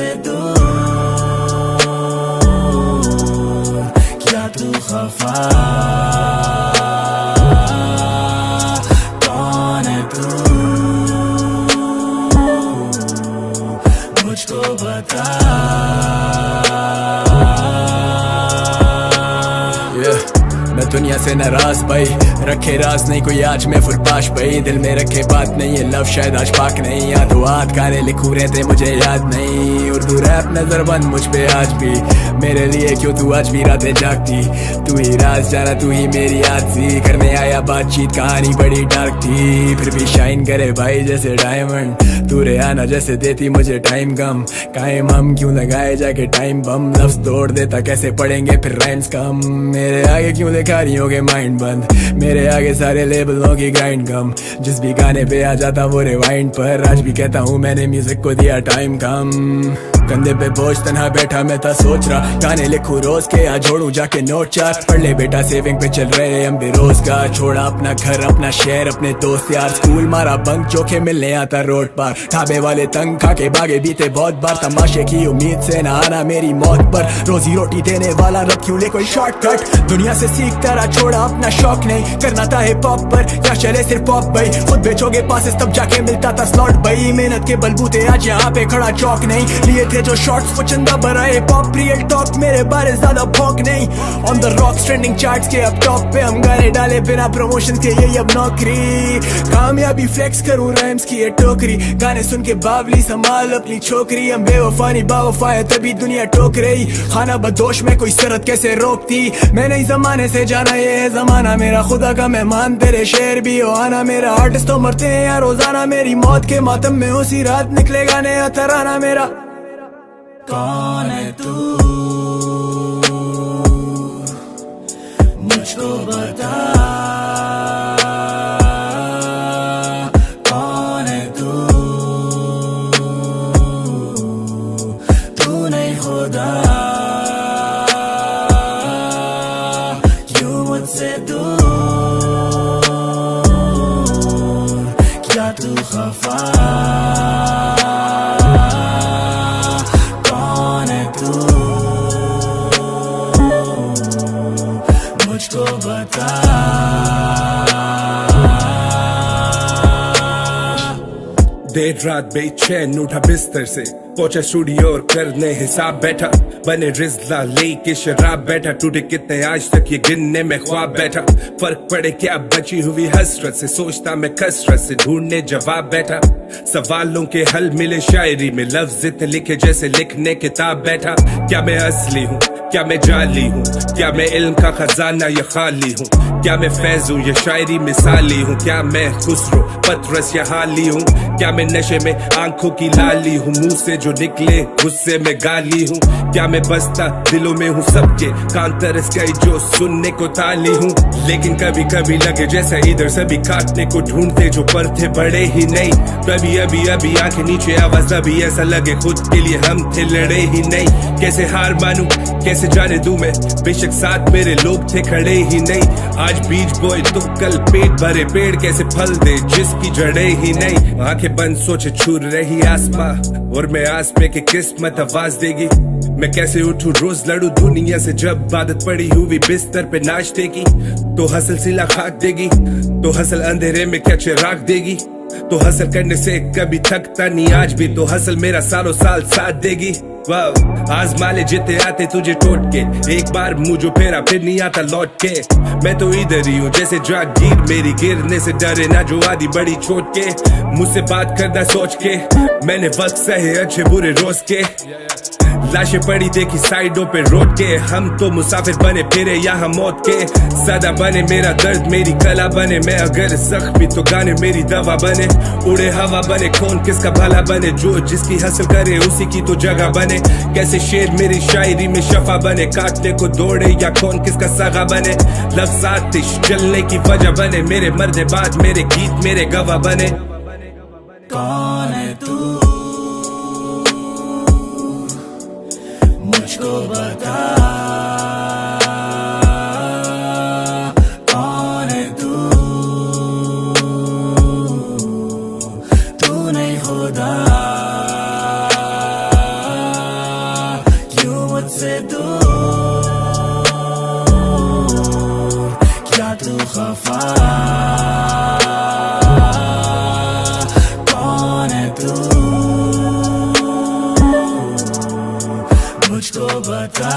मुझसे दूर, क्या तू खफा, कौन है तू, मुझको बता। मैं दुनिया से नाराज भाई, रखे राज नहीं कोई आज मैं फुरपाश भाई, दिल में रखे बात नहीं ये लव शायद आज पाक नहीं, या तो आध गाने लिखूं रहते मुझे याद नहीं, उर्दू रैप नजर बंद मुझ पे आज भी, मेरे लिए क्यों तू आज भी रातें जागती, तू ही राज जाना तू ही मेरी आरज़ी, करने आया बातचीत कहानी बड़ी डार्क थी, फिर भी शाइन करे भाई जैसे डायमंड, तू रे आना जैसे देती मुझे टाइम कम, कायम हम क्यों लगाए जाके टाइम बम, लफ्ज़ तोड़ देता कैसे पढ़ेंगे फिर राइम्स कम, मेरे आगे क्यों लिखा रही होगे माइंड बंद, मेरे आगे सारे लेबलों की ग्राइंड कम, जिस भी गाने पे आ जाता वो रिवाइंड पर, आज भी कहता हूँ मैंने म्यूजिक को दिया टाइम कम, कंधे पे बोझ तन्हा बैठा मैं था सोच रहा, गाने लिखूं रोज के या जोड़ू जाके नोट चार, पढ़ ले बेटा सेविंग पे चल रहे हम बेरोजगार, छोड़ा अपना घर अपना शहर अपने दोस्त यार, स्कूल मारा बंक चोखे मिलने आता रोड पार, ढाबे वाले तंग खा के भागे बीते बहुत बार, तमाशे की उम्मीद से ना आना मेरी मौत पर, रोजी रोटी देने वाला रब क्यों ले कोई शॉर्टकट, दुनिया से सीख तरह छोड़ा अपना शौक नहीं, करना था हिप हॉप पर या चले सिर्फ पॉप भाई, खुद बेचोगे पासेस तब जाके मिलता था स्लॉट भाई, मेहनत के बलबूते आज यहाँ पे खड़ा चौक नहीं, लिए थे जो शॉर्ट्स वो चंदा भराए पॉप, रियल टॉक मेरे बारे ज्यादा भौंक नहीं, on the rocks trending charts के अब टॉप पे, हम गाने डाले बिना प्रमोशन के यही अब नौकरी, कामयाबी फ्लेक्स करूं राइम्स की ये टोकरी, गाने सुन के बावली संभाल अपनी छोकरी, हम बेवफा नहीं बावफा है तभी दुनिया टोक रही, खाना बदोश में कोई सरहद कैसे रोकती, मैं नहीं जमाने से जाना ये है जमाना मेरा, खुदा का मेहमान तेरे शेर भी हो आना मेरा, आर्टिस्ट तो मरते हैं यार रोजाना, मेरी मौत के मातम में उसी रात निकलेगा नया तराना मेरा, कौन है तू, मुझको बता, कौन है तू, तू नहीं खुदा, क्यों मुझसे दूर, क्या तू खफा, मुझको बता। देर रात बेचैन उठा बिस्तर से, पहुंचा स्टूडियो और करने हिसाब बैठा, बने रिजला लेके शराब बैठा, टूटे कितने आज तक ये गिनने में ख्वाब बैठा, फर्क पड़े क्या बची हुई हसरत से, सोचता मैं कसरत से ढूंढने जवाब बैठा, सवालों के हल मिले शायरी में, लफ्ज इतने लिखे जैसे लिखने किताब बैठा, क्या मैं असली हूँ क्या मैं जाली हूँ, क्या मैं इल्म का खजाना या खाली हूँ, क्या मैं फैज हूँ या शायरी मिसाली हूँ, क्या मैं खुसरो पतरस या हाली हूँ, क्या मैं नशे में आंखों की लाली हूँ, मुंह से जो निकले गुस्से में गाली हूँ, क्या मैं बसता दिलों में हूँ सबके, कान तरस गई जो सुनने को ताली हूँ, लेकिन कभी कभी लगे जैसा इधर सभी काटने को ढूंढते जो पर थे बड़े ही नहीं, कभी अभी अभी आंखें नीचे आवाज अभी ऐसा लगे खुद के लिए हम थे लड़े ही नहीं, कैसे हार मानूं कैसे जाने दूं मैं, बेशक साथ मेरे लोग थे खड़े ही नहीं, आज बीज बोए तो कल पेट भरे पेड़ कैसे फल दे जिसकी जड़े ही नहीं, आंखें बंद सोचे छूर रही आसमां और मैं आस पे कि किस्मत आवाज देगी, मैं कैसे उठूं रोज लड़ूं दुनिया से, जब आदत पड़ी हुई बिस्तर पे नाश्ते की, तो हसल सिला खाक देगी, तो हसल अंधेरे में क्या चिराग देगी, तो हसल करने से कभी थकता नहीं आज भी, तो हसल मेरा सालों साल साथ देगी, वाह आजमा ले जिते आते तुझे टोट के, एक बार मुंह जो फेरा फिर नहीं आता लौट के, मैं तो इधर ही हूँ जैसे जागीर, मेरी गिरने से डरे ना जो आदि बड़ी चोट के, मुझसे बात करना सोच के, मैंने वक्त सहे अच्छे बुरे रोज के, लाशें पड़ी देखी साइडों पे रोड के, हम तो मुसाफिर बने फिरे यहाँ मौत के, सदा बने मेरा दर्द मेरी कला बने, मैं अगर जख्मी तो गाने मेरी दवा बने, उड़े हवा बने कौन किसका भला बने, जो जिसकी हसल करे उसी की तो जगह बने, कैसे शेर मेरी शायरी में शफा बने, काटने को दौड़े या कौन किसका सगा बने, लफ्ज़ आतिश जलने की वजह बने, मेरे मरने बाद मेरे गीत मेरे गवाह बने, कौन है तू, मुझको बता, कौन है तू, तू नहीं खुदा, से दूर, क्या तू खफा, कौन है तू, मुझको बता।